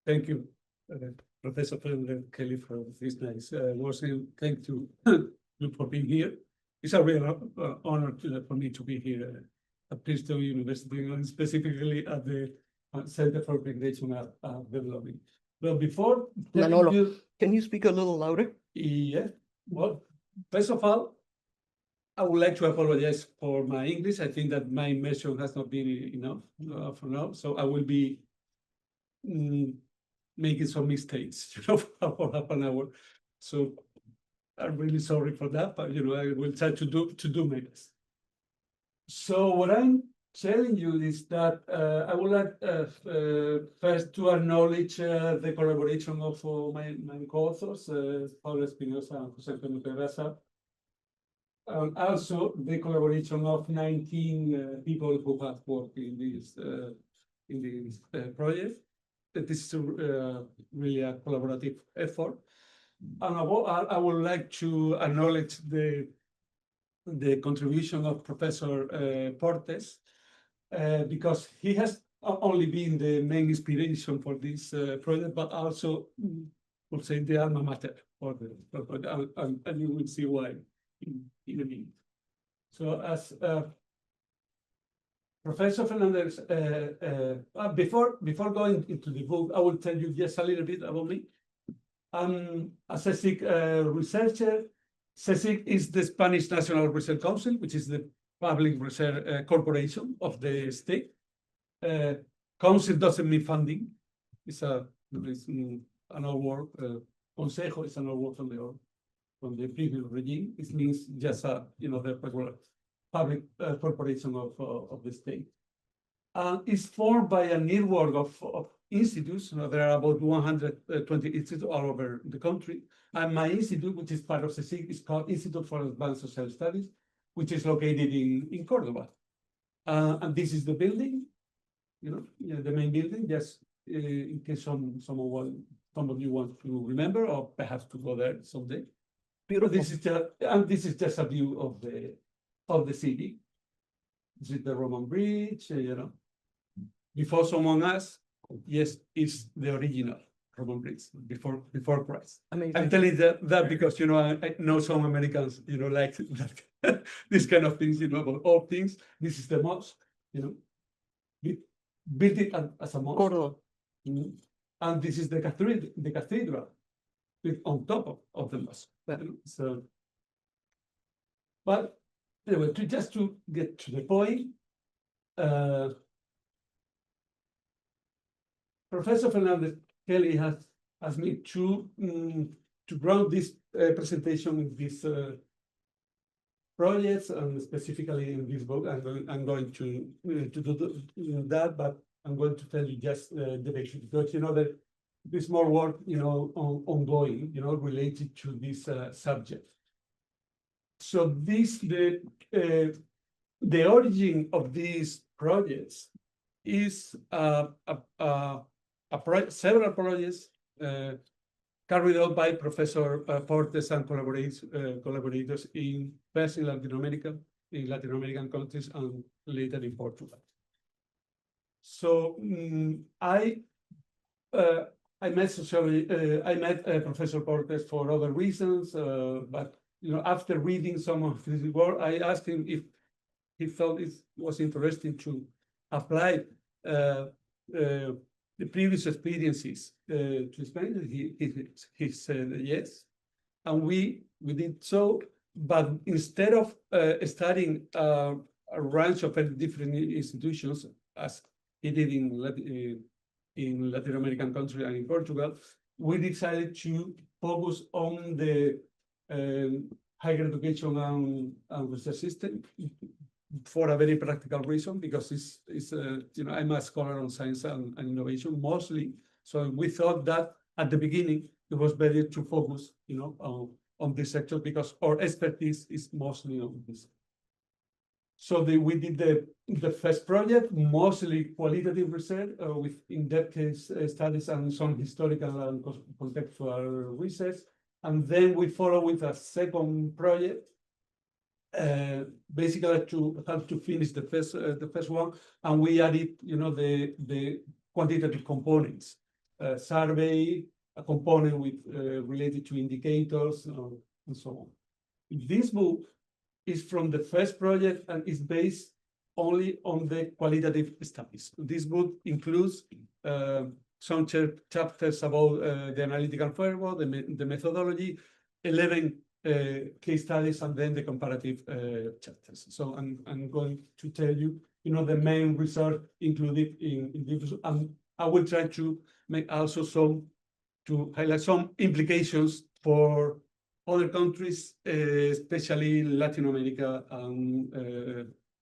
Thank you, Professor Kelly, for this nice words. Thank you for being here. It's a real honor for me to be here at Princeton University, and specifically at the Center for Migration and Development. Well, before Manolo, can you speak a little louder? Yeah. Well, first of all, I would like to apologize for my English. I think that my immersion has not been enough for now, so I will be making some mistakes, for half an hour. So I'm really sorry for that, but I will try to do my best. So what I'm telling you is that I would like first to acknowledge the collaboration of my co-authors, Paula Espinosa and Jose Antonio Pedraza, and also the collaboration of 19 people who have worked in this project. This is really a collaborative effort. And I would like to acknowledge the contribution of Professor Portes, because he has only been the main inspiration for this project, but also, we'll say, the alma mater for the and you will see why in a minute. So as Professor Fernández, before going into the book, I will tell you just a little bit about me. I'm a CSIC researcher. CSIC is the Spanish National Research Council, which is the public research corporation of the state. Council doesn't mean funding. It's an old word. Consejo is an old word from the previous regime. It means just the regular public corporation of the state. It's formed by a network of institutes. There are about 120 institutes all over the country. And my institute, which is part of CSIC, is called Institute for Advanced Social Studies, which is located in Córdoba. And this is the building, the main building, just in case some of you want to remember, or perhaps to go there someday. Beautiful. This is just a view of the city. This is the Roman bridge, Before someone asks, yes, it's the original Roman bridge before Christ. Amazing. I'm telling that because I know some Americans like that, these kind of things, about all things. This is the mosque, built it as a mosque. And this is the cathedral on top of the mosque. So, but anyway, just to get to the point, Professor Fernández Kelly has asked me to ground this presentation in these projects, and specifically in this book. I'm going to do that, but I'm going to tell you just the basics, because that there's more work ongoing, related to this subject. So the origin of these projects is several projects carried out by Professor Portes and collaborators first in Latin America, in Latin American countries, and later in Portugal. So I met Professor Portes for other reasons, but after reading some of his work, I asked him if he felt it was interesting to apply the previous experiences to Spain. He said yes, and we did so. But instead of studying a range of different institutions, as he did in Latin American countries and in Portugal, we decided to focus on the higher education and research system, for a very practical reason, because I'm a scholar on science and innovation mostly. So we thought that at the beginning it was better to focus, on this sector, because our expertise is mostly on this. So we did the first project, mostly qualitative research, with in-depth case studies and some historical and contextual research. And then we follow with a second project, basically to have to finish the first one, and we added, the quantitative components survey, a component with related to indicators, and so on. This book is from the first project and is based only on the qualitative studies. This book includes some chapters about the analytical framework, the methodology, 11 case studies, and then the comparative chapters. So I'm going to tell you, the main research included in this, and I will try to make also to highlight some implications for other countries, especially Latin America and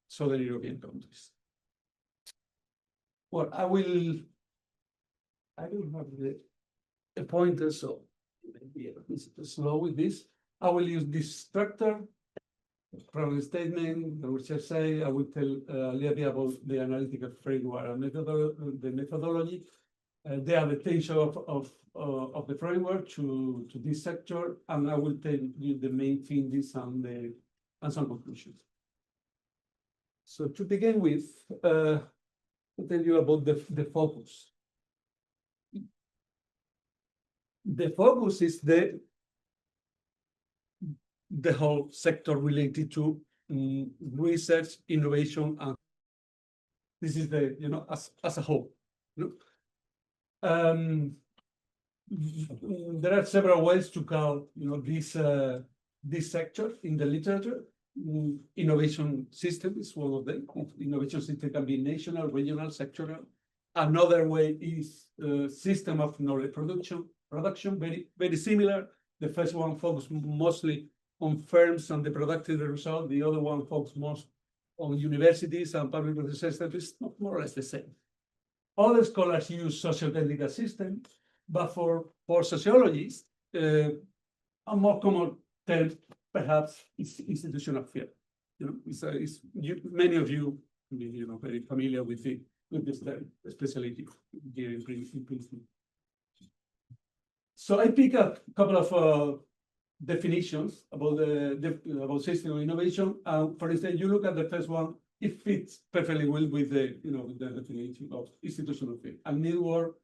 Southern European countries. Well, I don't have the pointer, so maybe a bit slow with this. I will use this structure from the statement, the research say. I will tell a little bit about the analytical framework and the methodology, the adaptation of the framework to this sector, and I will tell you the main findings and some conclusions. So to begin with, I'll tell you about the focus. The focus is the whole sector related to research, innovation, and this is the, as a whole. There are several ways to call, this sector in the literature. Innovation system is one of them. Innovation system can be national, regional, sectoral. Another way is system of knowledge production, very, very similar. The first one focuses mostly on firms and the productive result. The other one focuses most on universities and public research. That is more or less the same. Other scholars use socio-technical system, but for sociologists, a more common term perhaps is institutional field. Many of you, very familiar with this term, especially here in Princeton. So I pick up a couple of definitions about about system of innovation. For instance, you look at the first one; it fits perfectly well with the the definition of institutional field. A network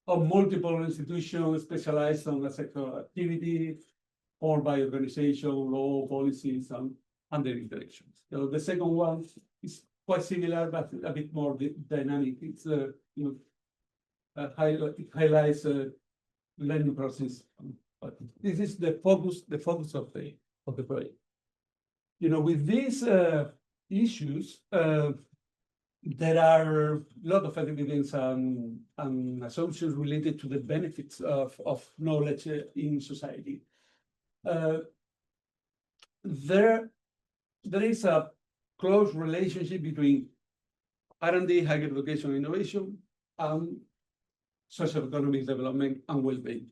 of multiple institutions specialized on a sector activity, formed by organization, law, policies, and their interactions. The second one is quite similar, but a bit more dynamic. It's it highlights learning process. But this is the focus of the project. With these issues, there are a lot of evidence and assumptions related to the benefits of knowledge in society. There is a close relationship between R&D, higher education, and innovation, and socioeconomic development and well-being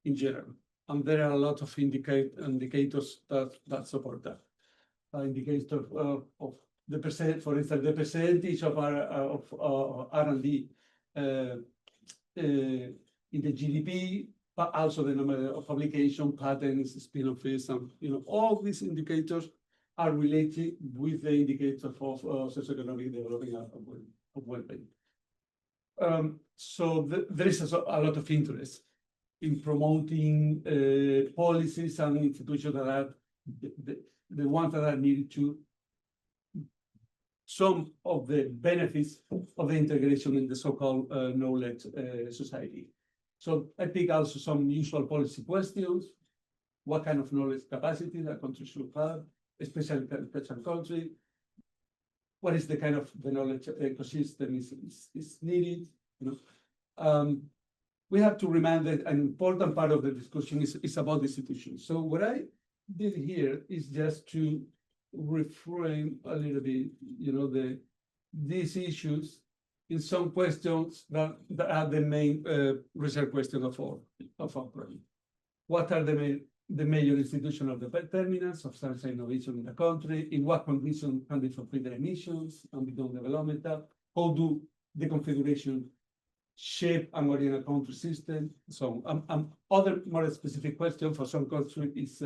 in general. And there are a lot of indicators that support that. Indicators of the percent, for instance, the percentage of R&D in the GDP, but also the number of publication, patents, spin-offs, and all these indicators are related with the indicators of socioeconomic development of well-being. So there is a lot of interest in promoting policies and institutions that are the ones that are needed to some of the benefits of the integration in the so-called knowledge society. So I pick also some usual policy questions. What kind of knowledge capacity that country should have, especially in country? What is the kind of the knowledge ecosystem is needed? We have to remind that an important part of the discussion is about the institutions. So what I did here is just to reframe a little bit, these issues in some questions that are the main research question of our project. What are the major institutional determinants of science and innovation in the country? In what conditions can they fulfill their missions and become developmental? How do the configuration shape and orient a country system? So other more specific question for some countries is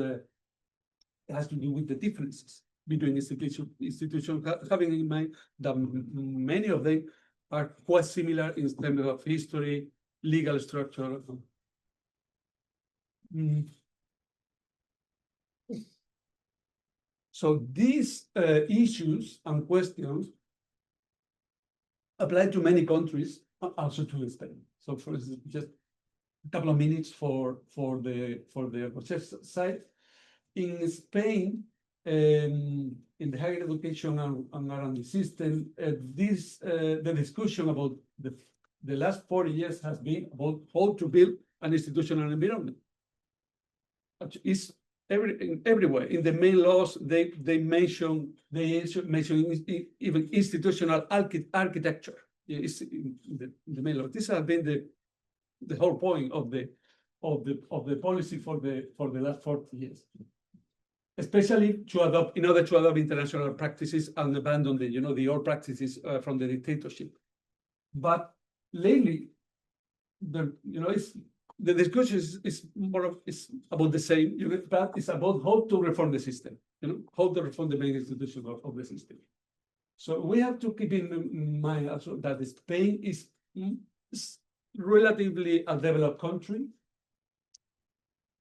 has to do with the differences between institutions, having in mind that many of them are quite similar in terms of history, legal structure. So these issues and questions apply to many countries, also to Spain. So for instance, just a couple of minutes for the research side. In Spain, in the higher education and R&D system, the discussion about the last 40 years has been about how to build an institutional environment. It's everywhere in the main laws. They mention even institutional architecture. It's in the main law. This has been the whole point of the policy for the last 40 years, especially in order to adopt international practices and abandon the old practices from the dictatorship. But lately, the discussion is about the same, but it's about how to reform the system, how to reform the main institution of the system. So we have to keep in mind also that Spain is relatively a developed country.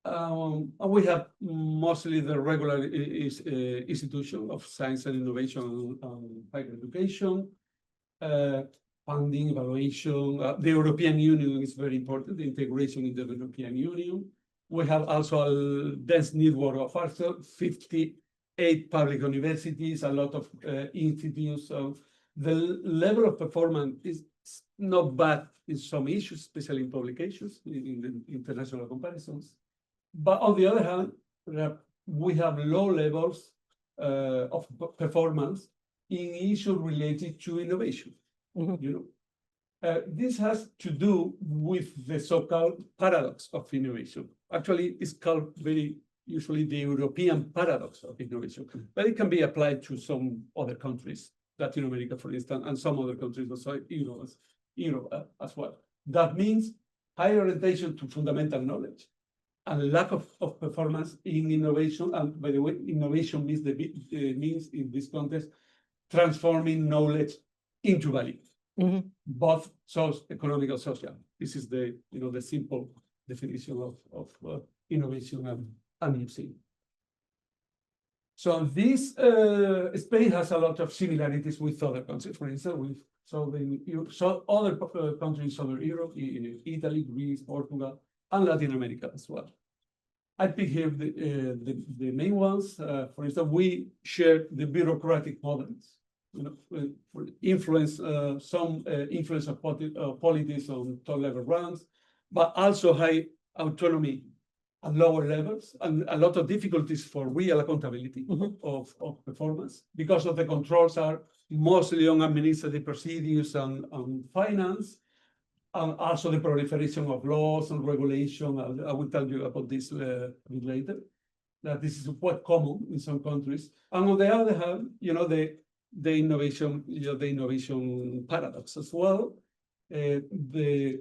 And we have mostly the regular institution of science and innovation and higher education, funding, evaluation. The European Union is very important, the integration in the European Union. We have also a dense network of also 58 public universities, a lot of institutes. So the level of performance is not bad in some issues, especially in publications, in the international comparisons. But on the other hand, we have low levels of performance in issues related to innovation. This has to do with the so-called paradox of innovation. Actually, it's called very usually the European paradox of innovation, but it can be applied to some other countries, Latin America, for instance, and some other countries also, Europe as well. That means high orientation to fundamental knowledge and lack of performance in innovation. And by the way, innovation means in this context, transforming knowledge into value, both economic and social. This is the simple definition of innovation and using. So this Spain has a lot of similarities with other countries. For instance, other countries over Europe, Italy, Greece, Portugal, and Latin America as well. I pick here the main ones. For instance, we share the bureaucratic models. Influence some influence of politics on top level ranks, but also high autonomy at lower levels, and a lot of difficulties for real accountability of performance, because of the controls are mostly on administrative procedures and finance, and also the proliferation of laws and regulation. I will tell you about this a bit later, that this is quite common in some countries. And on the other hand, the innovation paradox as well. The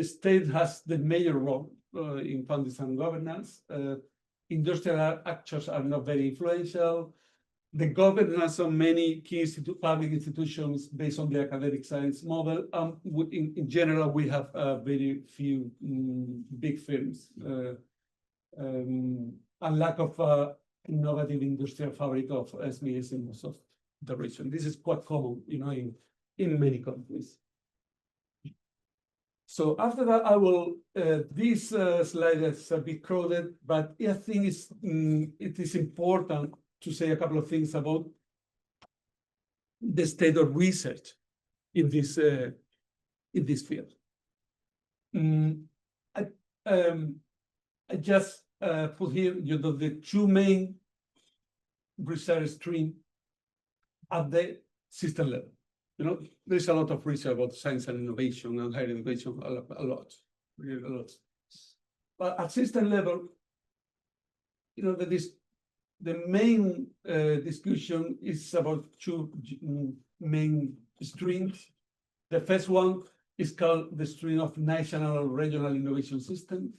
state has the major role in funding and governance. Industrial actors are not very influential. The governance of many key public institutions based on the academic science model. In general, we have very few big firms, and lack of innovative industrial fabric of SMEs in most of the region. This is quite common, in many countries. So after that, I will. This slide is a bit crowded, but I think it is important to say a couple of things about the state of research in this field. I just put here the two main research streams at the system level. There's a lot of research about science and innovation and higher education, a lot. But at system level, the main discussion is about two main streams. The first one is called the stream of national or regional innovation system,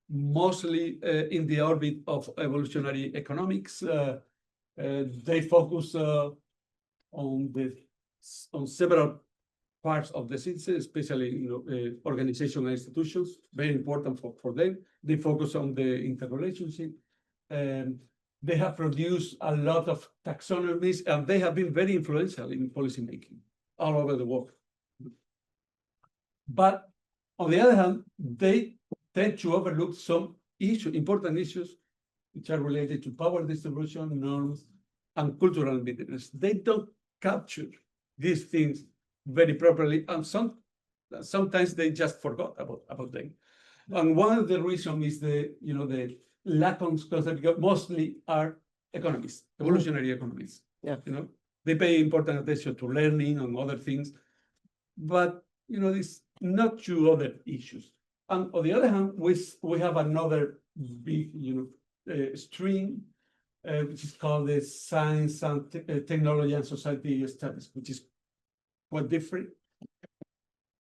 mostly in the orbit of evolutionary economics. They focus on several parts of the city, especially organizational institutions, very important for them. They focus on the interrelationship. They have produced a lot of taxonomies, and they have been very influential in policymaking all over the world. But on the other hand, they tend to overlook some important issues which are related to power distribution, norms, and cultural ambiguities. They don't capture these things very properly, and sometimes they just forgot about them. And one of the reasons is the lack of concept, because mostly are economists, evolutionary economists. Yeah. They pay important attention to learning and other things, but it's not to other issues. And on the other hand, we have another big stream, which is called the science and technology and society studies, which is quite different.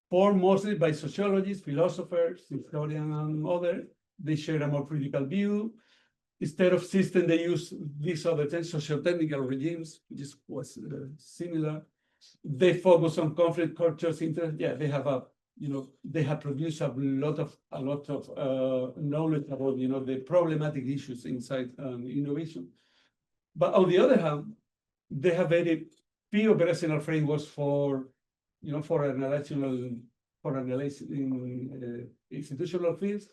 Formed mostly by sociologists, philosophers, historians, and others. They share a more critical view. Instead of system, they use these other socio-technical regimes, which was similar. They focus on conflict, cultures, interest. Yeah, they have they have produced a lot of knowledge about the problematic issues inside innovation. But on the other hand, they have very few operational frameworks for analyzing institutional fields,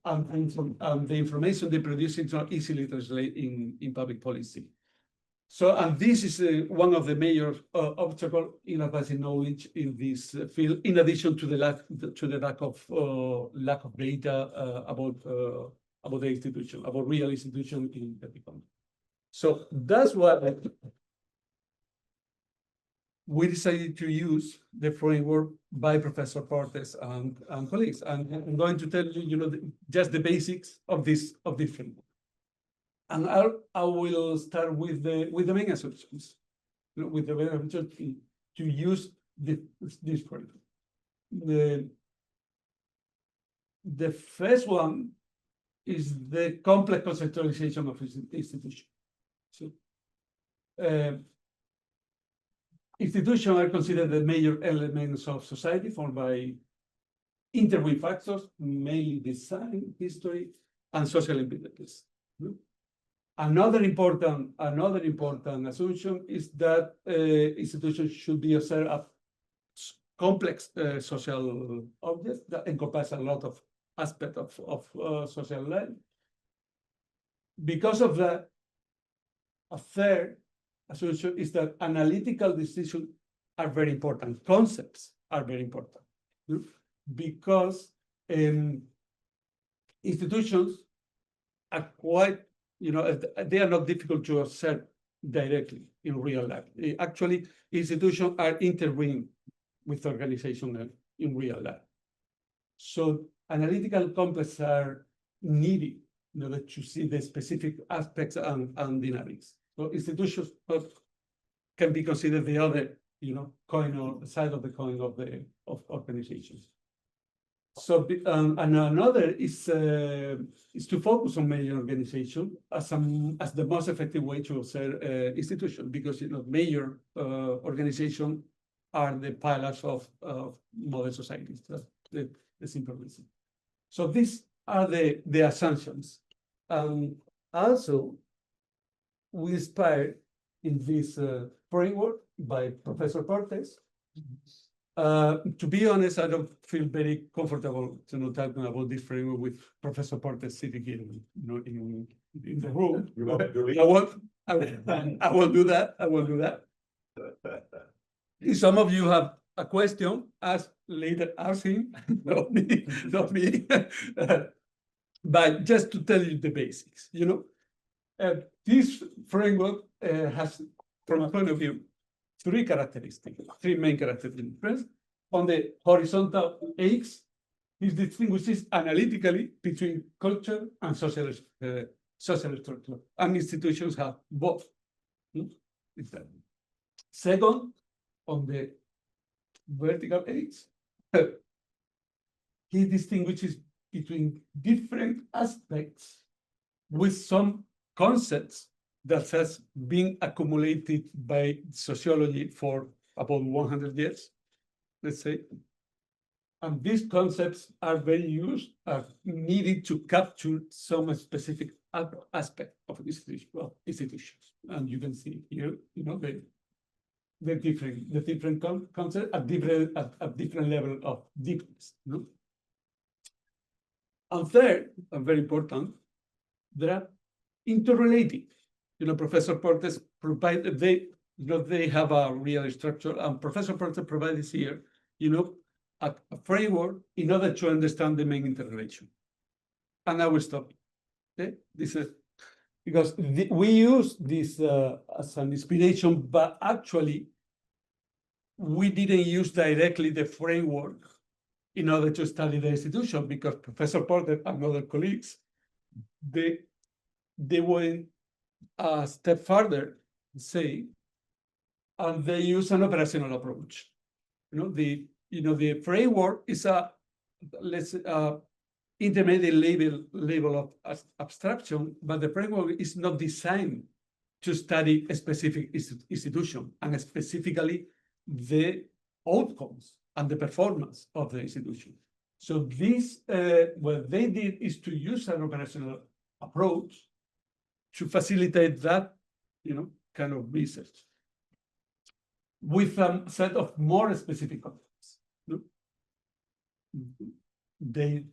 and the information they produce is not easily translated in public policy. So, and this is one of the major obstacles in advancing knowledge in this field, in addition to the lack of data about the institution, about real institutions in the economy. So that's why we decided to use the framework by Professor Portes and colleagues. And I'm going to tell you, just the basics of this framework. And I will start with the main assumptions, with the main assumptions to use this framework. The first one is the complex conceptualization of institutions. So, institutions are considered the major elements of society formed by interweaving factors, mainly design, history, and social impediments. Another important assumption is that institutions should be observed as complex social objects that encompass a lot of aspects of social life. Because of that, a third assumption is that analytical decisions are very important. Concepts are very important because institutions are quite, they are not difficult to observe directly in real life. Actually, institutions are intertwined with organizations in real life. So analytical complexes are needed in order to see the specific aspects and dynamics. So institutions can be considered the other, coin or side of the coin of organizations. So and another is to focus on major organization as the most effective way to observe institutions, because major organizations are the pillars of modern societies. That's the simple reason. So these are the assumptions. Also, we inspired in this framework by Professor Portes. To be honest, I don't feel very comfortable talking about this framework with Professor Portes sitting here, in the room. I will do that. I will do that. If some of you have a question, ask him, not me. But just to tell you the basics, this framework has, from a point of view, three main characteristics. On the horizontal axis, it distinguishes analytically between culture and social structure, and institutions have both. Second, on the vertical axis, he distinguishes between different aspects with some concepts that has been accumulated by sociology for about 100 years. let's say. And these concepts are very used, are needed to capture some specific aspect of institutions. And you can see here, the different concepts at different level of deepness. And third, and very important, they are interrelated. Professor Portes provided, they have a real structure, and Professor Portes provides here, a framework in order to understand the main interrelation. And I will stop. Okay, this is because we use this as an inspiration, but actually we didn't use directly the framework in order to study the institution, because Professor Porter and other colleagues, they went a step further, say, and they use an operational approach. The framework is a intermediate level of abstraction, but the framework is not designed to study a specific institution, and specifically the outcomes and the performance of the institution. So this, what they did is to use an operational approach to facilitate that, kind of research with a set of more specific concepts. They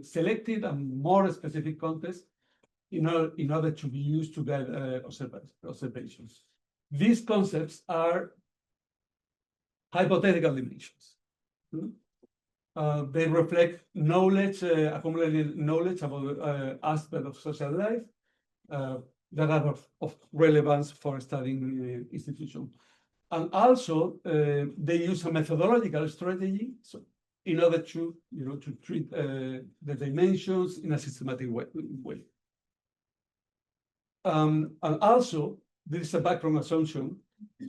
selected a more specific context in order to be used to guide observations. These concepts are hypothetical dimensions. They reflect knowledge, accumulated knowledge about aspects of social life that are of relevance for studying institutions. And also, they use a methodological strategy in order to treat the dimensions in a systematic way. And also, there is a background assumption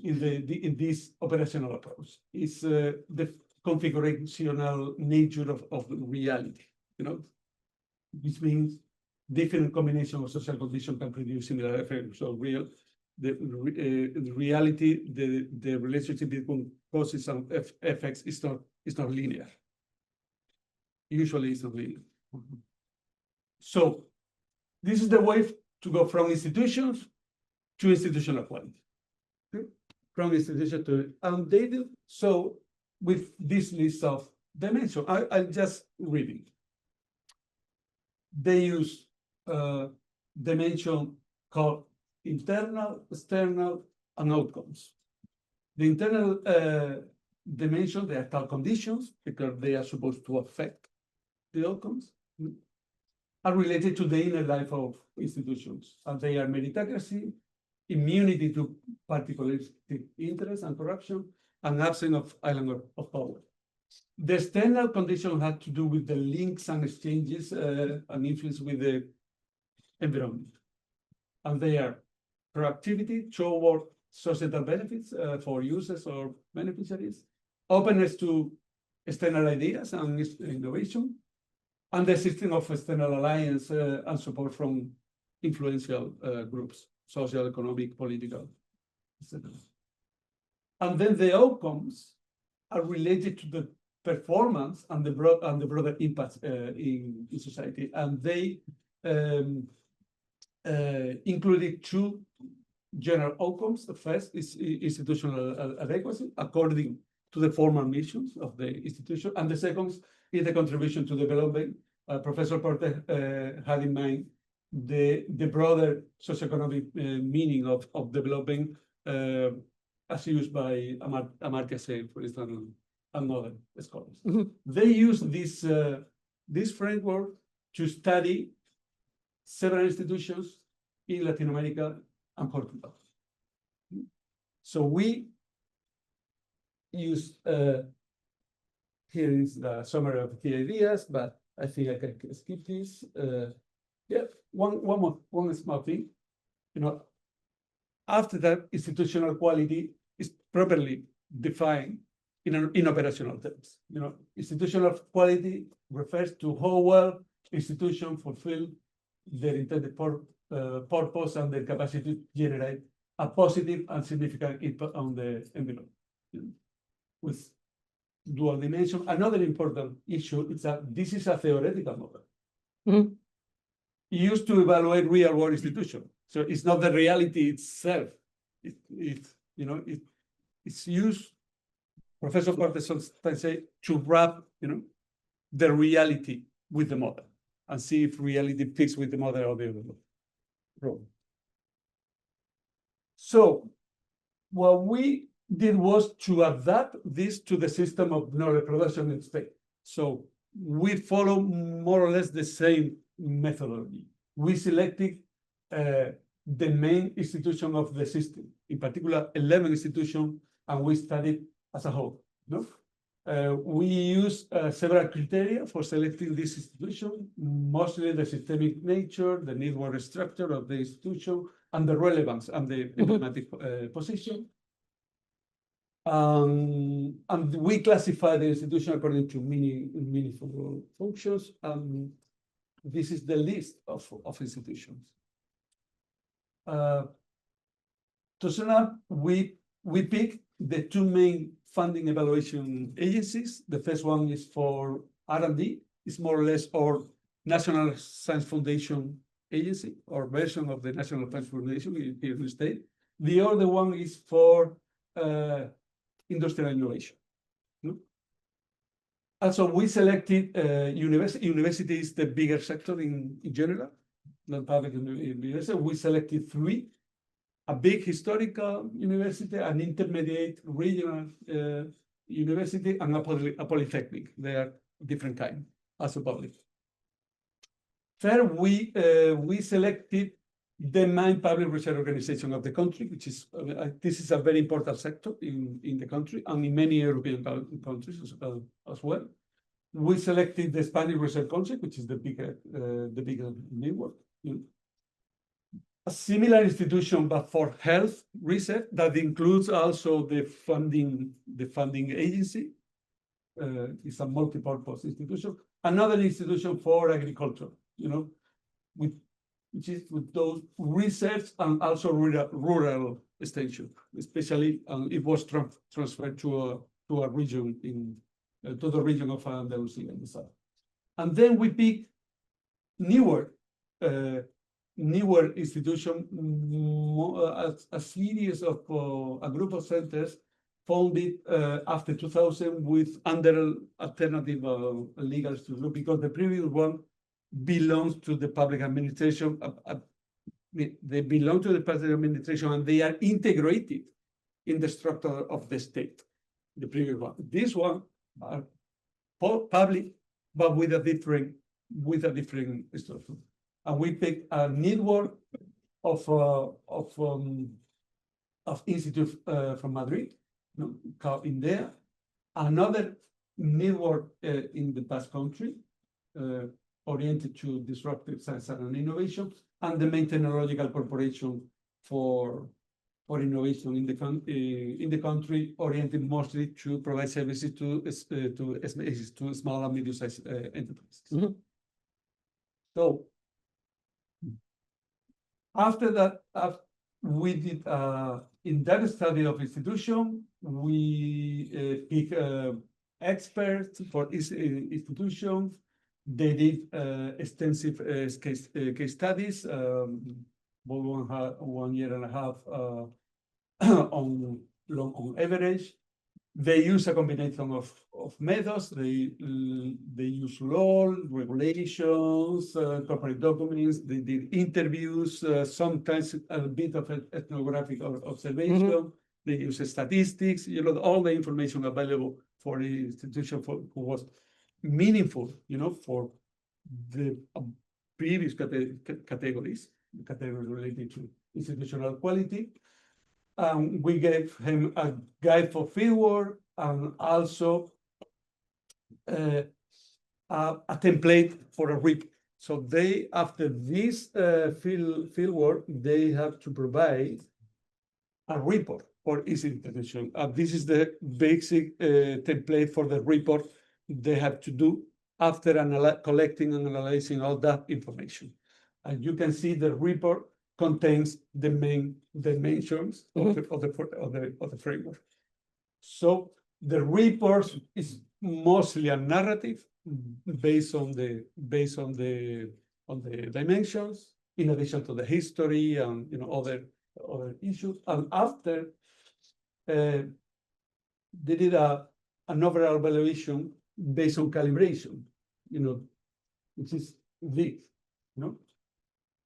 in this operational approach. It's the configurational nature of reality, which means different combination of social conditions can produce similar effects. So the reality, the relationship between causes and effects is not linear. Usually it's not linear. So this is the way to go from institutions to institutional quality. From institution to, and they do so with this list of dimensions. I'll just read it. They use dimension called internal, external, and outcomes. The internal dimension, they are called conditions because they are supposed to affect the outcomes, are related to the inner life of institutions, and they are meritocracy, immunity to particularistic interest and corruption, and absence of island of power. The external condition had to do with the links and exchanges and influence with the environment. And they are proactivity toward societal benefits for users or beneficiaries, openness to external ideas and innovation, and the system of external alliance and support from influential groups, social, economic, political, etc. And then the outcomes are related to the performance and the broader impact in society. And they included two general outcomes. The first is institutional adequacy according to the formal missions of the institution. And the second is the contribution to development. Professor Porter had in mind the broader socioeconomic meaning of developing as used by Amartya Sen, for instance, and other scholars. They use this framework to study several institutions in Latin America and Portugal. So we use, here is the summary of the ideas, but I think I can skip this. Yeah, one small thing. After that, institutional quality is properly defined in operational terms. Institutional quality refers to how well institutions fulfill their intended purpose and their capacity to generate a positive and significant impact on the environment. with dual dimension. Another important issue is that this is a theoretical model. Mhm. Used to evaluate real world institutions. So it's not the reality itself. It's used, Professor Cortes sometimes say, to wrap, the reality with the model and see if reality fits with the model or the other model. So what we did was to adapt this to the system of knowledge production in Spain. So we follow more or less the same methodology. We selected the main institution of the system, in particular 11 institutions, and we studied as a whole. We use several criteria for selecting this institution, mostly the systemic nature, the network structure of the institution, and the relevance and the emblematic position. And we classify the institution according to meaningful functions. This is the list of institutions. To sum up, we pick the two main funding evaluation agencies. The first one is for R&D. It's more or less our National Science Foundation agency, or version of the National Science Foundation here in the state. The other one is for industrial innovation. Also, we selected university. University is the bigger sector in general, non-public university. We selected 3. A big historical university, an intermediate regional university, and a polytechnic. They are different kind, also public. Third, we selected the main public research organization of the country, which is, this is a very important sector in the country and in many European countries as well. We selected the Spanish Research Council, which is the bigger network. A similar institution, but for health research, that includes also the funding agency. It's a multi-purpose institution. Another institution for agriculture, which is with those research and also rural extension, especially it was transferred to a region to the region of Andalusia in the south. And then we pick newer institution, a series of a group of centers founded after 2000 with under alternative legal structure, because the previous one belongs to the public administration. They belong to the public administration and they are integrated in the structure of the state. The previous one, this one are public, but with a different structure. And we pick a network of institutes from Madrid, in there. Another network in the Basque Country, oriented to disruptive science and innovation, and the main technological corporation for innovation in the country, oriented mostly to provide services to small and medium-sized enterprises. Mhm. So after that, we did in that study of institution, we pick experts for each institution. They did extensive case studies, 1.5 years on average. They use a combination of methods. They use law, regulations, corporate documents. They did interviews, sometimes a bit of ethnographic observation. They use statistics, all the information available for the institution who was meaningful, for the previous categories related to institutional quality. We gave him a guide for fieldwork and also a template for a report. So they, after this fieldwork, they have to provide a report for each institution. This is the basic template for the report they have to do after collecting and analyzing all that information. And you can see the report contains the main dimensions of the framework. So the report is mostly a narrative based on the dimensions, in addition to the history and other issues. And after they did an overall evaluation based on calibration, which is this,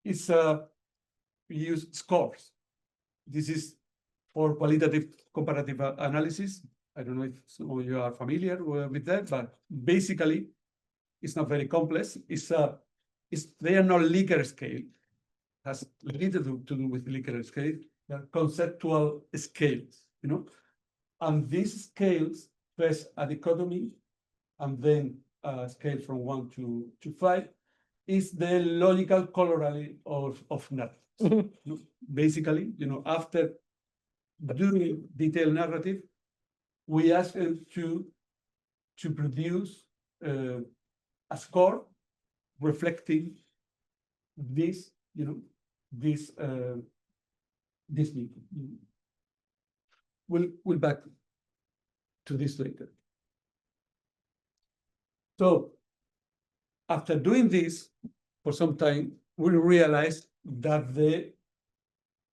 it's we use scores. This is for qualitative comparative analysis. I don't know if some of you are familiar with that, but basically it's not very complex. They are not Likert scale. Has little to do with Likert scale. They are conceptual scales, and these scales first a dichotomy and then a scale from 1 to 5 is the logical corollary of narratives. Basically, after doing detailed narrative, we ask them to produce a score reflecting this, this meaning. We'll back to this later. So after doing this for some time, we realized that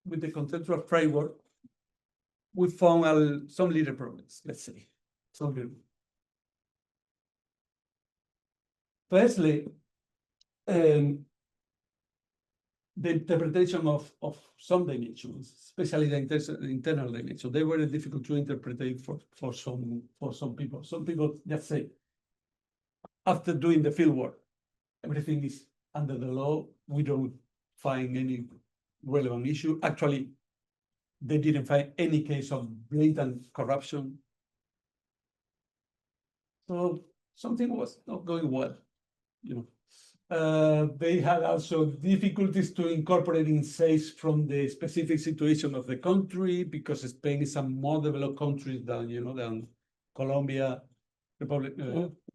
with the conceptual framework, we found some little problems, let's say. Firstly, the interpretation of some dimensions, especially the internal dimension, they were difficult to interpret for some people. Some people just say, after doing the field work, everything is under the law. We don't find any relevant issue. Actually, they didn't find any case of blatant corruption. So something was not going well, They had also difficulties to incorporate insights from the specific situation of the country, because Spain is a more developed country than Colombia, Republic,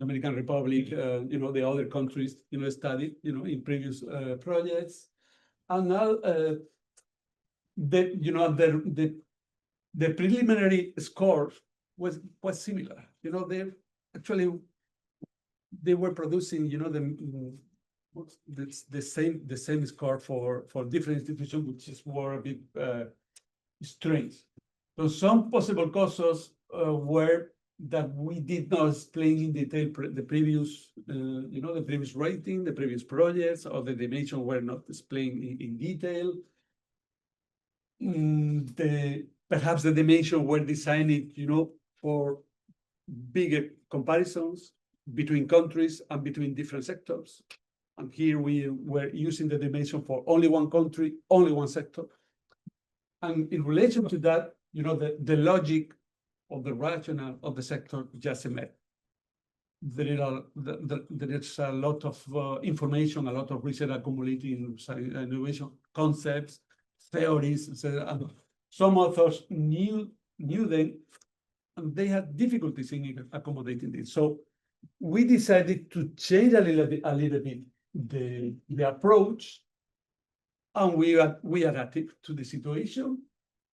Dominican Republic, the other countries, studied, in previous projects. And now, the preliminary score was similar. They were producing, the same score for different institutions, which were a bit strange. So some possible causes were that we did not explain in detail the previous, the previous rating, the previous projects, or the dimensions were not explained in detail. Perhaps the dimensions were designed, for bigger comparisons between countries and between different sectors. And here we were using the dimension for only one country, only one sector. And in relation to that, the logic of the rationale of the sector just emerged. There is a lot of information, a lot of research accumulating innovation concepts, theories, etc. And some authors knew them, and they had difficulties in accommodating this. So we decided to change a little bit the approach, and we adapted to the situation.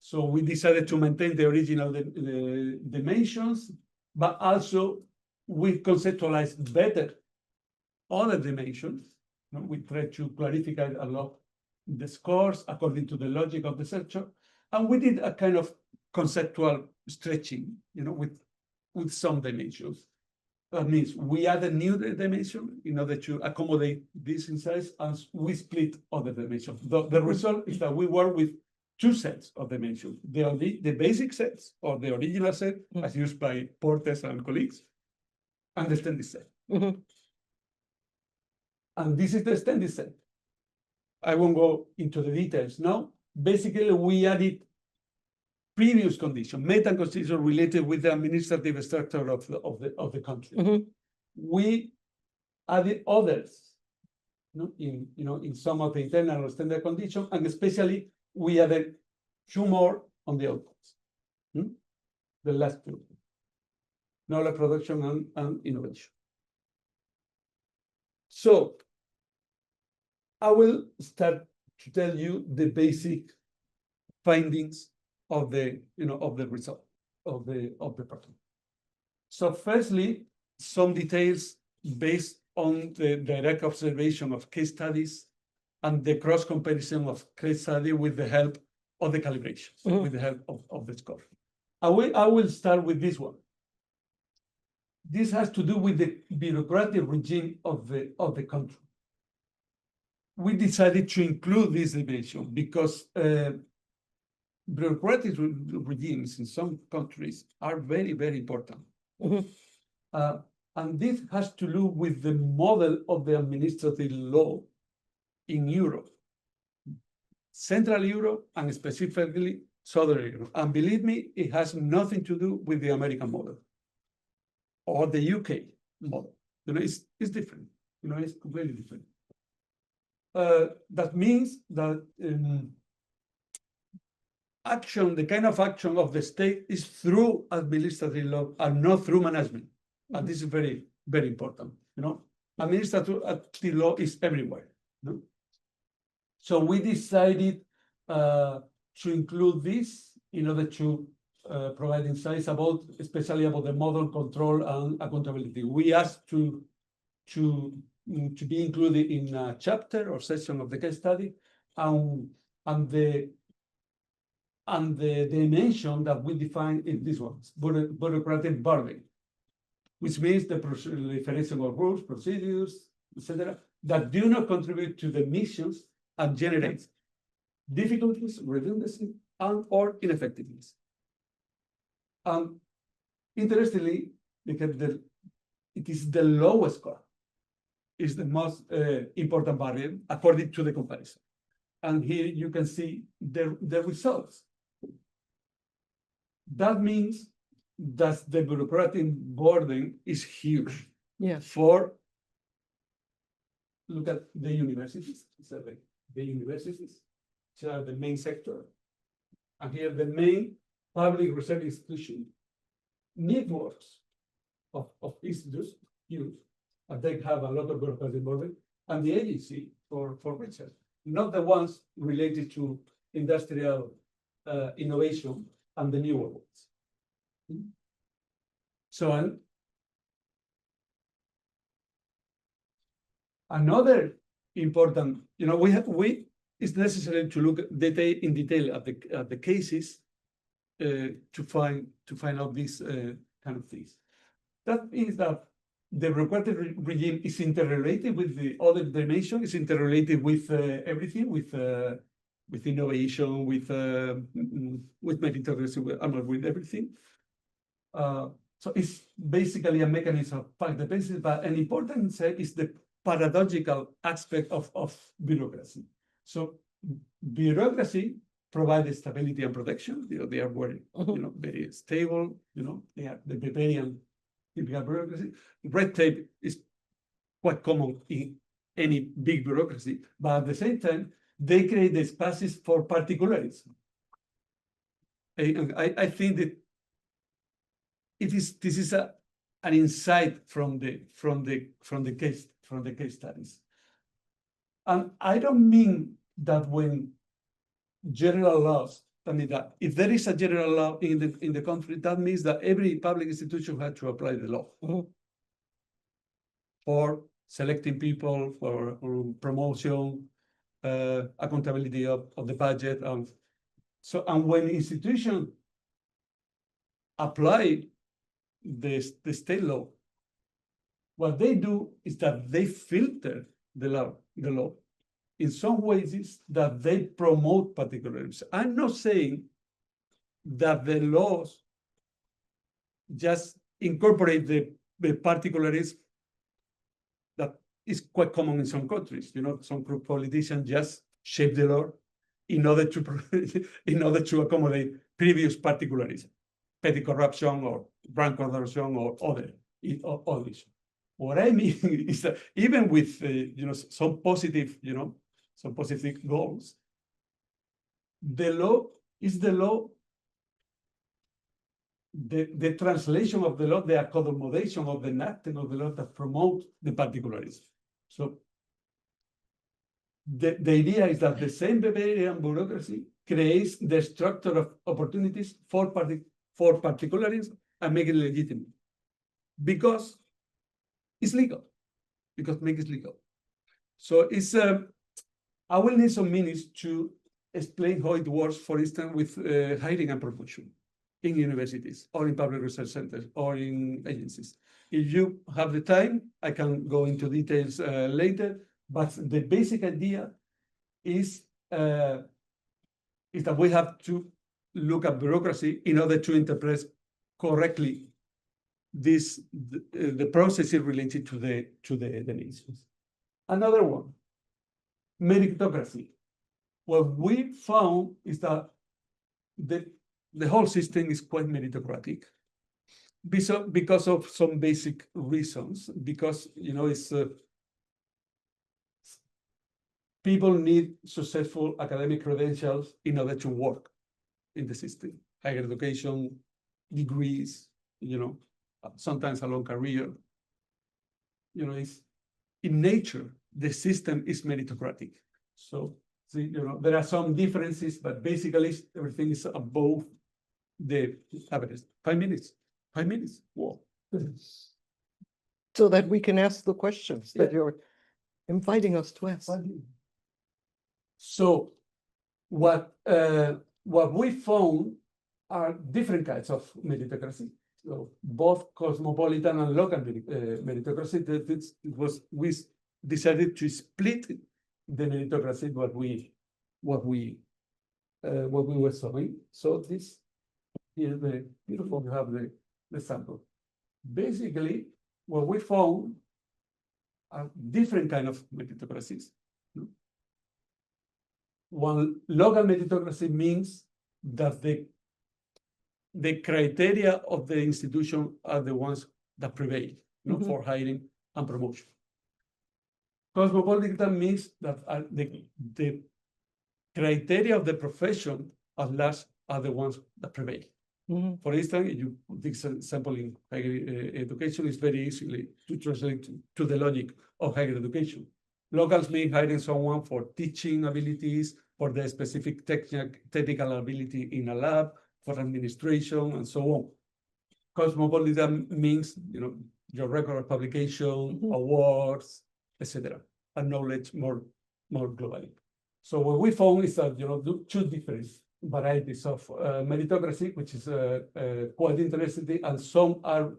So we decided to maintain the original dimensions, but also we conceptualized better other dimensions. We tried to clarify a lot the scores according to the logic of the sector, and we did a kind of conceptual stretching, with some dimensions. That means we added new dimension in order to accommodate these insights, and we split other dimensions. The result is that we work with two sets of dimensions: the basic sets, or the original set, as used by Portes and colleagues, and the extended set. And this is the extended set. I won't go into the details now. Basically, we added previous condition, meta condition related with the administrative structure of the country. We added others, in some of the internal or standard conditions, and especially we added two more on the outcomes. The last two: knowledge production and innovation. So I will start to tell you the basic findings of the result. of the problem. So firstly, some details based on the direct observation of case studies and the cross comparison of case study with the help of the calibration, with the help of the score. I will start with this one. This has to do with the bureaucratic regime of the country. We decided to include this dimension because bureaucratic regimes in some countries are very, very important. And this has to do with the model of the administrative law in Europe, Central Europe, and specifically Southern Europe. And believe me, it has nothing to do with the American model or the UK model. It's different. It's completely different. That means that action, the kind of action of the state is through administrative law and not through management. And this is very, very important. Administrative law is everywhere. So we decided to include this in order to provide insights especially about the model, control, and accountability. We asked to be included in a chapter or section of the case study, and the dimension that we define is this one, bureaucratic burden, which means the proliferation of rules, procedures, etc., that do not contribute to the missions and generate difficulties, redundancy, or ineffectiveness. Interestingly, because it is the lowest score, is the most important barrier according to the comparison. And here you can see the results. That means that the bureaucratic burden is huge. Look at the universities. The universities, which are the main sector. And here the main public research institution networks of institutes use, and they have a lot of bureaucratic burden, and the agency for research, not the ones related to industrial innovation and the newer ones. So another important, it's necessary to look in detail at the cases to find out these kind of things. That means that the bureaucratic regime is interrelated with the other dimension, is interrelated with everything, with innovation, with meritocracy, with everything. So it's basically a mechanism of fact dependency, but an important insight is the paradoxical aspect of bureaucracy. So bureaucracy provides stability and protection. They are very, very stable. They are the Bavarian typical bureaucracy. Red tape is quite common in any big bureaucracy, but at the same time, they create the spaces for particularism. And I think that this is an insight from the case studies. And I don't mean that when general laws, I mean that if there is a general law in the country, that means that every public institution had to apply the law for selecting people, for promotion, accountability of the budget, and when institutions apply the state law, what they do is that they filter the law. In some ways, is that they promote particularism. I'm not saying that the laws just incorporate the particularism that is quite common in some countries. Some group politicians just shape the law in order to accommodate previous particularism, petty corruption or rank corruption or other issues. What I mean is that even with some positive goals, the law is the law. The translation of the law, the accommodation of the enacting of the law that promote the particularism. So the idea is that the same Bavarian bureaucracy creates the structure of opportunities for for particularism and make it legitimate because it's legal, because make it legal. So it's I will need some minutes to explain how it works, for instance, with hiring and promotion in universities or in public research centers or in agencies. If you have the time, I can go into details later, but the basic idea is that we have to look at bureaucracy in order to interpret correctly the processes related to the nations. Another one, meritocracy. What we found is that the whole system is quite meritocratic because of some basic reasons. Because it's people need successful academic credentials in order to work in the system. Higher education, degrees, sometimes a long career. It's in nature, the system is meritocratic. So, there are some differences, but basically everything is above the average. 5 minutes. 5 minutes. Whoa. So that we can ask the questions that Yeah. you're inviting us to ask. So what we found are different kinds of meritocracy. So both cosmopolitan and local meritocracy. We decided to split the meritocracy what we were showing. So this is the beautiful. You have the sample. Basically, what we found are different kind of meritocracies. One local meritocracy means that the criteria of the institution are the ones that prevail for hiring and promotion. Cosmopolitan means that the criteria of the profession at last are the ones that prevail. For instance, you this example in higher education is very easily to translate to the logic of higher education. Locals mean hiring someone for teaching abilities, for the specific technical ability in a lab, for administration, and so on. Cosmopolitan means, your record of publication, awards, etc., and knowledge more globally. So what we found is that, two different varieties of meritocracy, which is quite interesting, and some are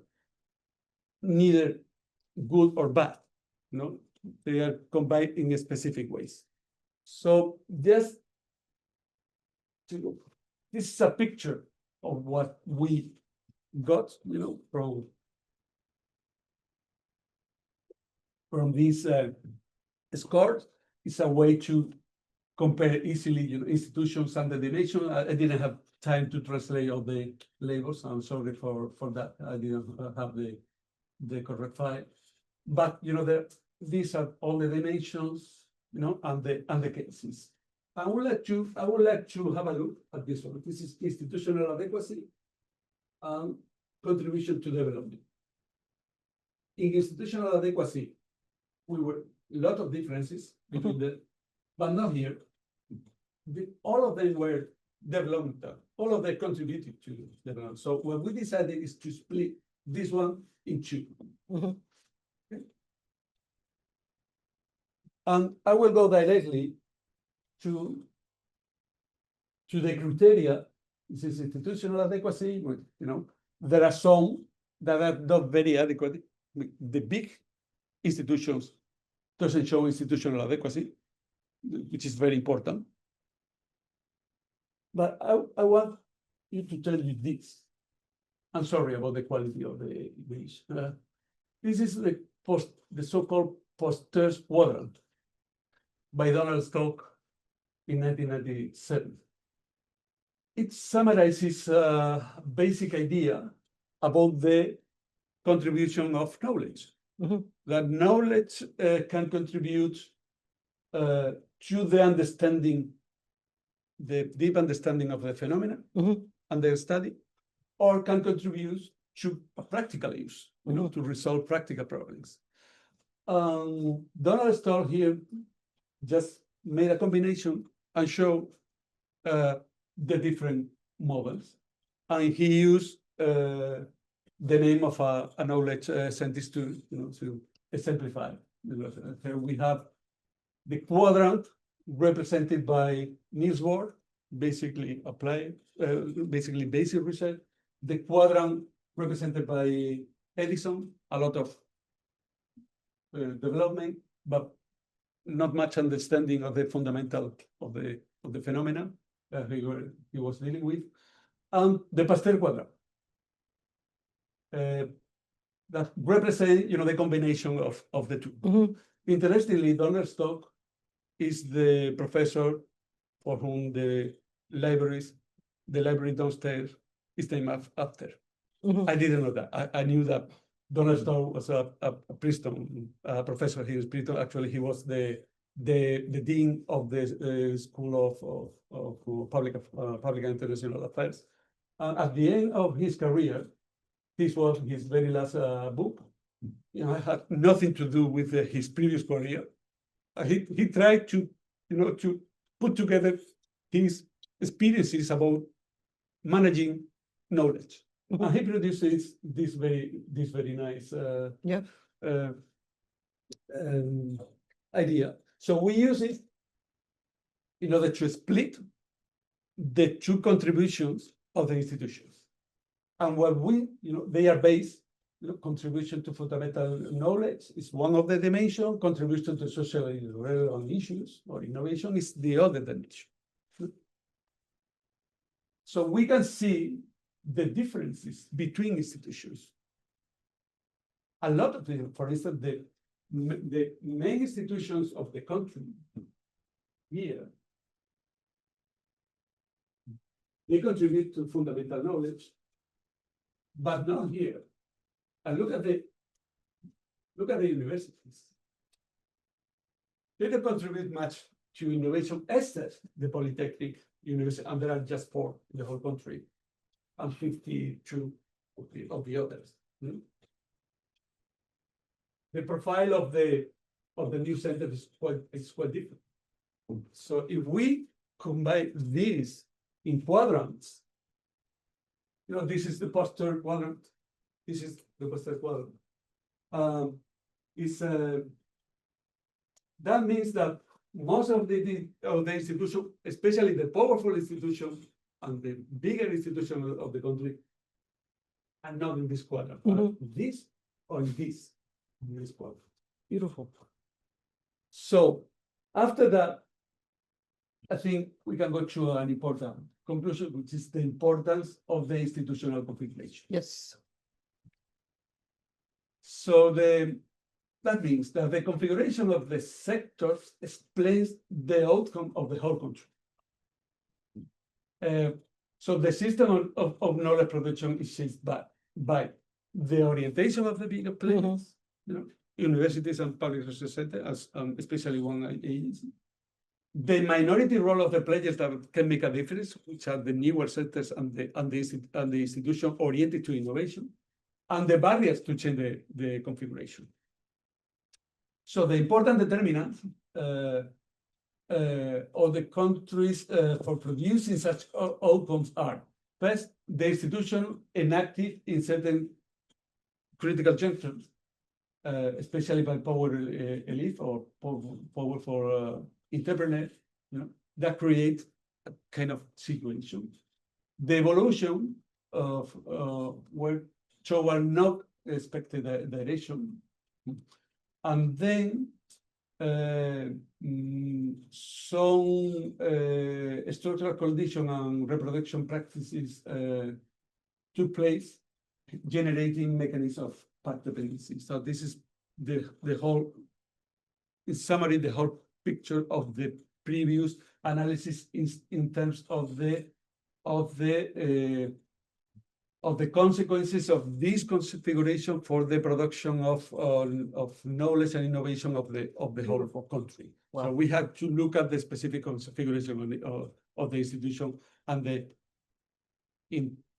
neither good or bad. They are combined in specific ways. So this is a picture of what we got, from these scores. It's a way to compare easily, institutions under the nation. I didn't have time to translate all the labels. I'm sorry for that. I didn't have the correct file. But these are all the dimensions, and the cases. I would like to have a look at this one. This is institutional adequacy and contribution to development. In institutional adequacy, we were a lot of differences between but not here. All of them were developmental. All of them contributed to development. So what we decided is to split this one in two. Okay. And I will go directly to the criteria. This is institutional adequacy. There are some that are not very adequate. The big institutions doesn't show institutional adequacy, which is very important. But I want you to tell you this. I'm sorry about the quality of the English. This is the so-called Poster's quadrant by Donald Stock in 1997. It summarizes a basic idea about the contribution of knowledge. That knowledge can contribute to the understanding, the deep understanding of the phenomena and their study, or can contribute to practical use, to resolve practical problems. Donald Stoll here just made a combination and showed the different models. and he used the name of a knowledge scientist to, to exemplify. Here we have the quadrant represented by Niels Bohr, basically basically basic research. The quadrant represented by Edison, a lot of development, but not much understanding of the fundamental of the phenomena he was dealing with, and the Pasteur quadrant that represent the combination of the two. Mhm. Interestingly, Donald Stock is the professor for whom the library downstairs is named after. Mhm. I didn't know that. I knew that Donald Stock was a Princeton professor here in Princeton. Actually, he was the dean of the School of Public and International Affairs. And at the end of his career, this was his very last book. It had nothing to do with his previous career. He tried to, to put together his experiences about managing knowledge. Mhm. And he produces this very nice Yeah. idea. So we use it in order to split the two contributions of the institutions. And what they are based, contribution to fundamental knowledge is one of the dimensions, contribution to socially relevant issues or innovation is the other dimension. So we can see the differences between institutions. A lot of them, for instance, the main institutions of the country here, they contribute to fundamental knowledge, but not here. And look at the universities. They don't contribute much to innovation, except the Polytechnic University, and there are just 4 in the whole country, and 52 of the others. The profile of the new center is quite different. So if we combine these in quadrants, this is the Pasteur quadrant. This is the Pasteur quadrant. That means that most of the institutions, especially the powerful institutions and the bigger institutions of the country, are not in this quadrant. Mhm. This or this quadrant. Beautiful. So after that, I think we can go to an important conclusion, which is the importance of the institutional configuration. Yes. So that means that the configuration of the sectors explains the outcome of the whole country. So the system of knowledge production is shaped by the orientation of the bigger players, universities and public research centers, especially one agency. The minority role of the players that can make a difference, which are the newer sectors and the institution oriented to innovation, and the barriers to change the configuration. So the important determinants of the countries for producing such outcomes are, first, the institution inactive in certain critical junctures, especially by power elite or power for entrepreneurs, that create a kind of situation. The evolution of where toward not expected direction, and then some structural condition and reproduction practices took place, generating mechanisms of path dependency. So this is the whole, in summary, the whole picture of the previous analysis in terms of the consequences of this configuration for the production of knowledge and innovation of the whole country. Wow. So we have to look at the specific configuration of the institution and the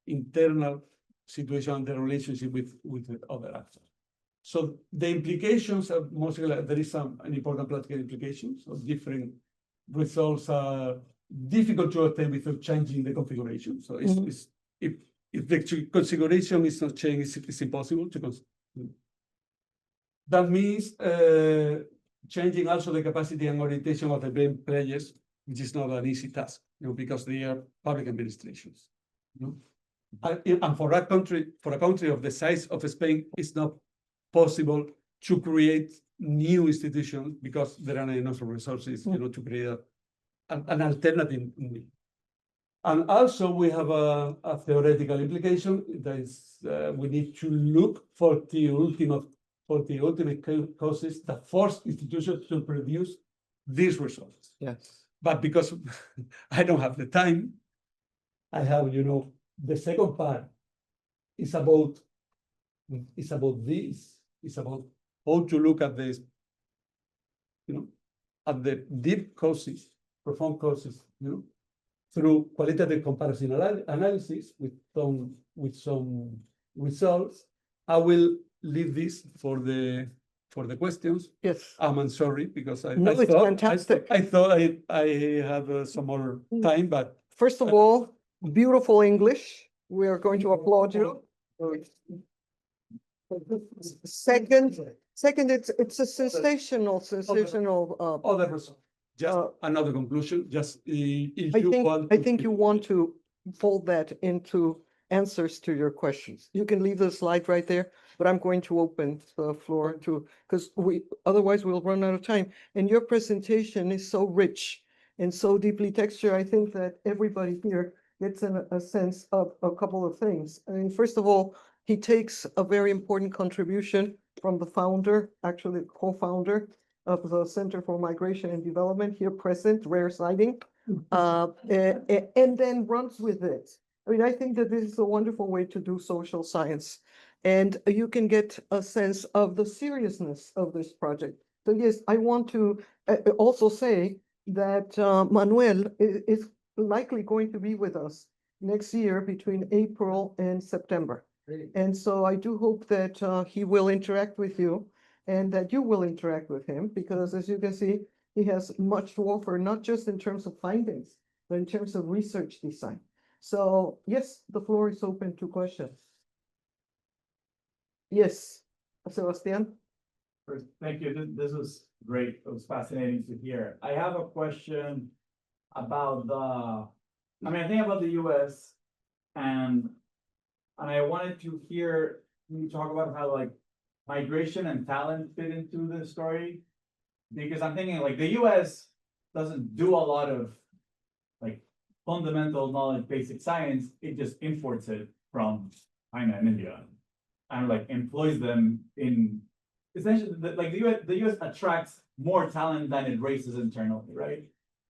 internal situation and the relationship with the other actors. So the implications are mostly, there is an important practical implications. So different results are difficult to obtain without changing the configuration. So if if the configuration is not changed, it's impossible to that means changing also the capacity and orientation of the brain players, which is not an easy task, because they are public administrations. And for a country of the size of Spain, it's not possible to create new institutions because there are not enough resources, to create an alternative. And also we have a theoretical implication that is we need to look for the ultimate causes that force institutions to produce these results. Yes. But because I don't have the time, I have, the second part is about this. It's about how to look at this, at the deep causes, profound causes, through qualitative comparison analysis with some results. I will leave this for the questions. Yes. I'm sorry because No, it's fantastic. I thought I had some more time, but First of all, beautiful English. We are going to applaud you. Second, it's a sensational. other results. Just another conclusion. Just if I you want. I think you want to fold that into answers to your questions. You can leave the slide right there, but I'm going to open the floor to, because otherwise we'll run out of time. And your presentation is so rich and so deeply textured. I think that everybody here gets a sense of a couple of things. I mean, first of all, he takes a very important contribution from the founder, actually co-founder of the Center for Migration and Development here present, rare sighting, and then runs with it. I mean, I think that this is a wonderful way to do social science, and you can get a sense of the seriousness of this project. So yes, I want to also say that Manuel is likely going to be with us next year between April and September. And so I do hope that he will interact with you and that you will interact with him, because as you can see, he has much to offer, not just in terms of findings, but in terms of research design. So yes, the floor is open to questions. Yes, Sebastian? First, thank you. This was great. It was fascinating to hear. I have a question about I think about the US and I wanted to hear you talk about how like migration and talent fit into the story, because I'm thinking like the US doesn't do a lot of like fundamental knowledge, basic science. It just imports it from China and India and like employs them in essentially like the US attracts more talent than it raises internally, right?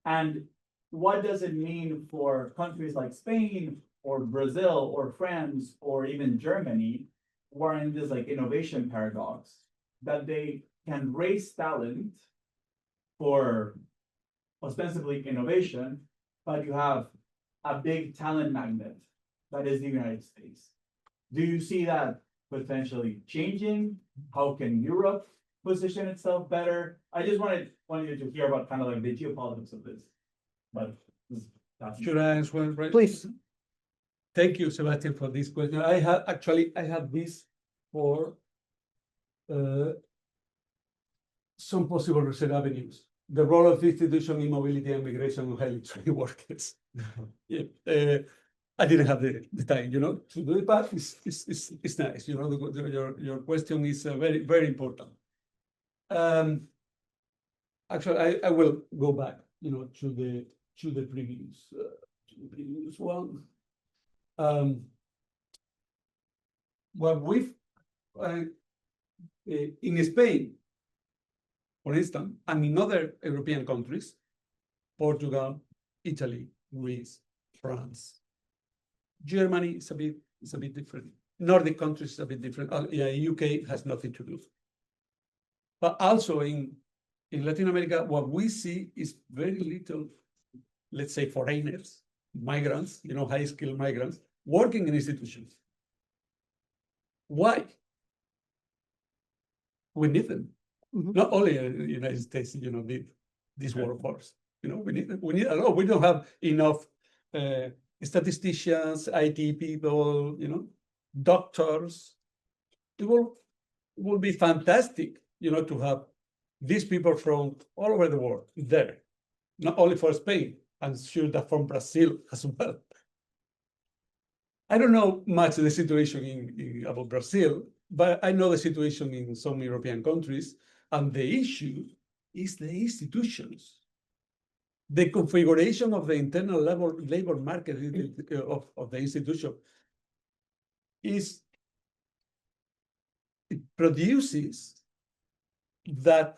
And what does it mean for countries like Spain or Brazil or France or even Germany, who are in this like innovation paradox, that they can raise talent for ostensibly innovation, but you have a big talent magnet that is the United States. Do you see that potentially changing? How can Europe position itself better? I just wanted you to hear about kind of like the geopolitics of this. But Should I answer, right? Please. Thank you, Sebastian, for this question. I had this for some possible research avenues. The role of the institution in mobility and migration of highly trained workers. Yeah, I didn't have the time, to do it, but it's nice. Your question is very, very important. Actually, I will go back, to the previous one. Well, we've in Spain, for instance, and in other European countries, Portugal, Italy, Greece, France, Germany is a bit different. Nordic countries is a bit different. UK has nothing to do. But also in Latin America, what we see is very little, let's say, foreigners, migrants, high-skilled migrants, working in institutions. Why? We need them. Mhm. Not only in the United States, need this workforce. We need a lot. We don't have enough statisticians, IT people, doctors. It will be fantastic, to have these people from all over the world there, not only for Spain, I'm sure that from Brazil as well. I don't know much of the situation about Brazil, but I know the situation in some European countries, and the issue is the institutions. The configuration of the internal labor market of the institution it produces that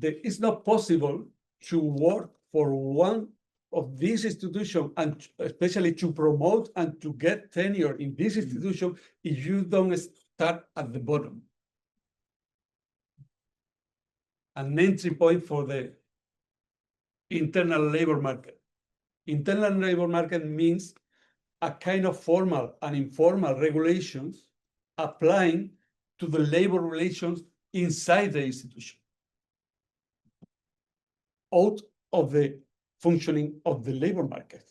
it's not possible to work for one of these institutions, and especially to promote and to get tenure in this institution if you don't start at the bottom. An entry point for the internal labor market. Internal labor market means a kind of formal and informal regulations applying to the labor relations inside the institution, out of the functioning of the labor market,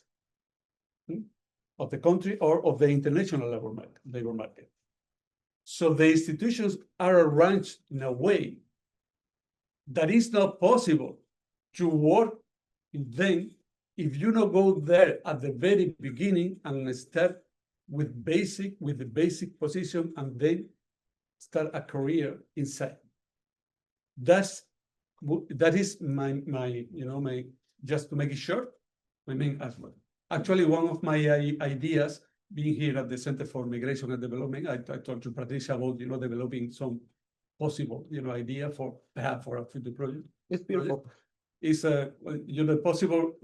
of the country or of the international labor market. So the institutions are arranged in a way that is not possible to work in them if you don't go there at the very beginning and start with the basic position and then start a career inside. That is my just to make it short, my main answer. Actually, one of my ideas being here at the Center for Migration and Development, I talked to Patricia about developing some possible idea for perhaps for a future project. It's beautiful. Is the possible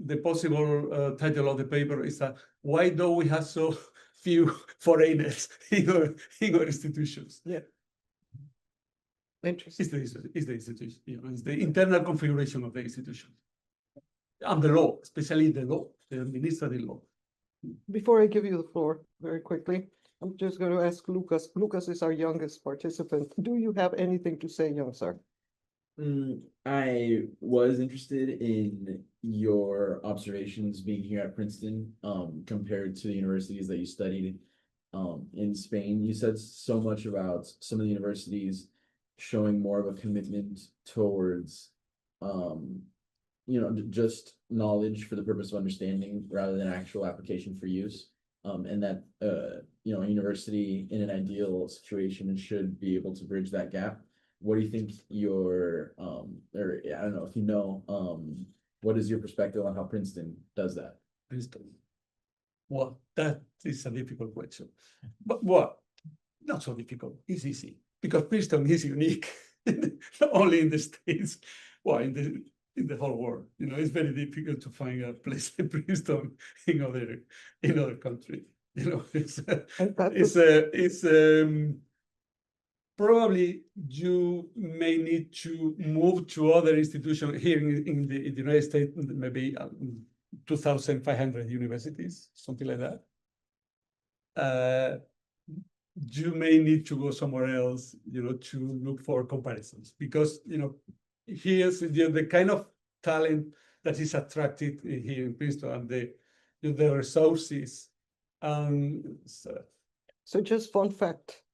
title of the paper is why do we have so few foreigners in our institutions? Yeah. Interesting. It's the institution, it's the internal configuration of the institution. And the law, especially the law, the administrative law. Before I give you the floor very quickly, I'm just going to ask Lucas. Lucas is our youngest participant. Do you have anything to say, young sir? I was interested in your observations being here at Princeton, compared to the universities that you studied, in Spain. You said so much about some of the universities showing more of a commitment towards, just knowledge for the purpose of understanding rather than actual application for use. And that, a university in an ideal situation should be able to bridge that gap. What do you think or I don't know if what is your perspective on how Princeton does that? Princeton. Well, that is a difficult question. But what? Not so difficult. It's easy because Princeton is unique, not only in the States, well, in the whole world. It's very difficult to find a place like Princeton in other countries. It's probably you may need to move to other institutions here in the United States, maybe 2,500 universities, something like that. You may need to go somewhere else, to look for comparisons, because here's the kind of talent that is attracted here in Princeton and the resources. So just fun fact,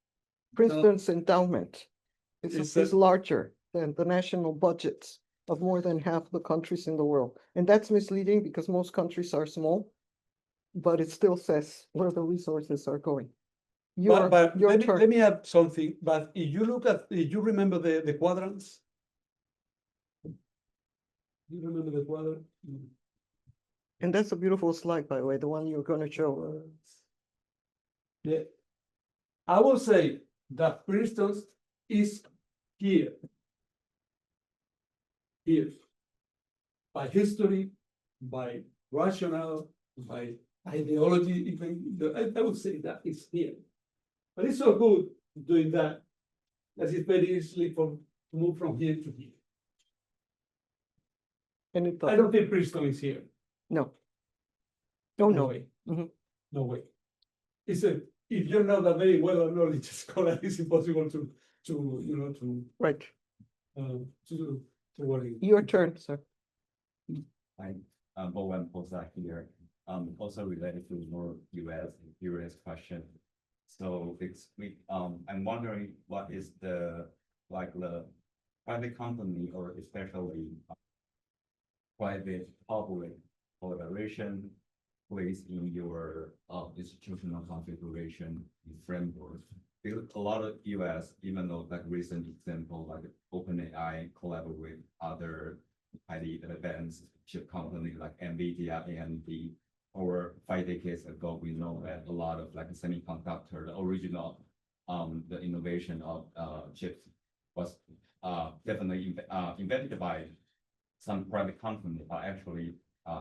Princeton's endowment is larger than the national budgets of more than half the countries in the world. And that's misleading because most countries are small, but it still says where the resources are going. But let me add something. But if you remember the quadrants? You remember the quadrant? And that's a beautiful slide, by the way, the one you're going to show. Yeah. I will say that Princeton is here. Here. By history, by rationale, by ideology, even I would say that it's here. But it's so good doing that it's very easily to move from here to here. I don't think Princeton is here. No. Oh, no. way. Mhm. No way. If you're not a very well knowledge scholar, it's impossible to Right. worry. Your turn, sir. Hi, Bowen postdoc here. Also related to more US question. So I'm wondering what is the private company or especially private public collaboration place in your institutional configuration framework. Because a lot of US, even though like recent example like OpenAI collaborate with other highly advanced chip company like NVIDIA, AMD, or 5 decades ago, we know that a lot of like semiconductor, the original, the innovation of chips was definitely invented by some private company, are actually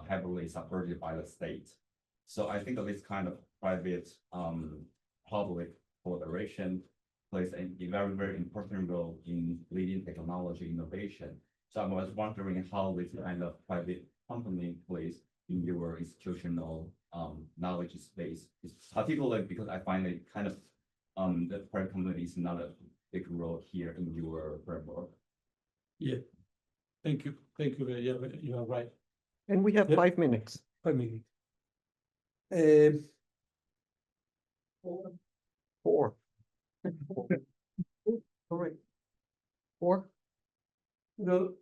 heavily supported by the state. So I think of this kind of private public collaboration plays a very, very important role in leading technology innovation. So I was wondering how this kind of private company plays in your institutional knowledge space, particularly because I find it kind of the private company is not a big role here in your framework. Yeah, thank you. Yeah, you are right. And we have Yep. 5 minutes. 5 minutes. 4. All right. 4. You know,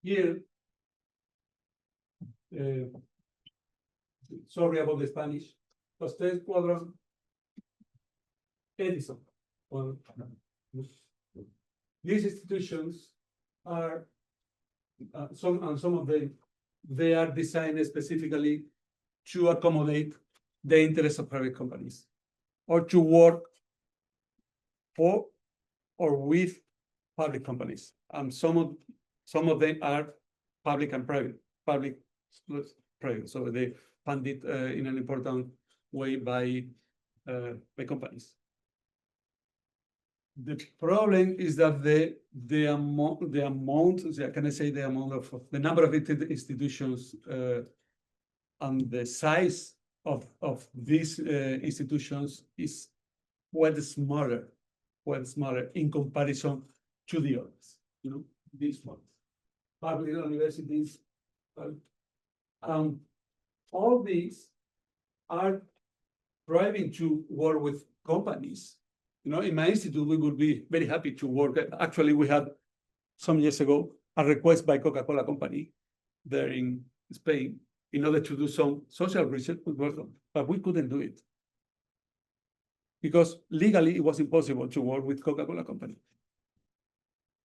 here, sorry about the Spanish. Los tres cuadros Edison. Well, these institutions are some of them, they are designed specifically to accommodate the interests of private companies or to work for or with public companies. Some of them are public and private, public plus private. So they funded in an important way by companies. The problem is that the amount, can I say the amount of the number of institutions and the size of these institutions is quite smaller in comparison to the others. You know, these ones, public universities, all these are driving to work with companies. You know, in my institute, we would be very happy to work. Actually, we had some years ago a request by Coca-Cola company there in Spain in order to do some social research with them, but we couldn't do it because legally it was impossible to work with Coca-Cola company.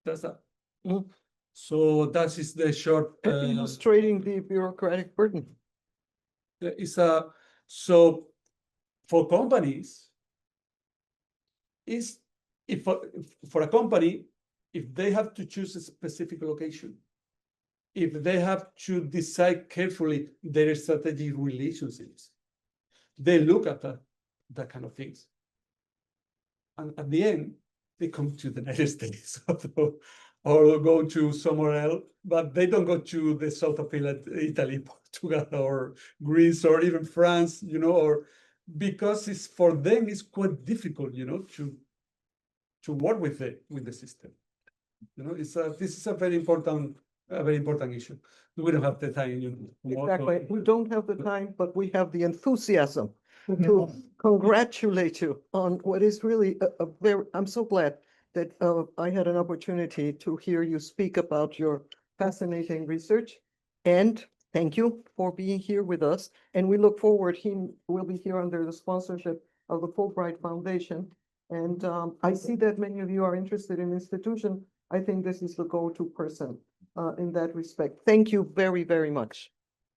That's that. Mm. So that is the short. Illustrating the bureaucratic burden. So for companies, is if for a company, if they have to choose a specific location, if they have to decide carefully their strategic relationships, they look at that kind of things. And at the end, they come to the United States or go to somewhere else, but they don't go to the south of Italy, Portugal, or Greece, or even France, you know, or because it's for them it's quite difficult, you know, to work with the system. You know, this is a very important issue. We don't have the time, you know. Exactly. We don't have the time, but we have the enthusiasm to congratulate you on what is really a very, I'm so glad that I had an opportunity to hear you speak about your fascinating research. And thank you for being here with us. And we look forward, he will be here under the sponsorship of the Fulbright Foundation. And I see that many of you are interested in institution. I think this is the go-to person in that respect. Thank you very, very much.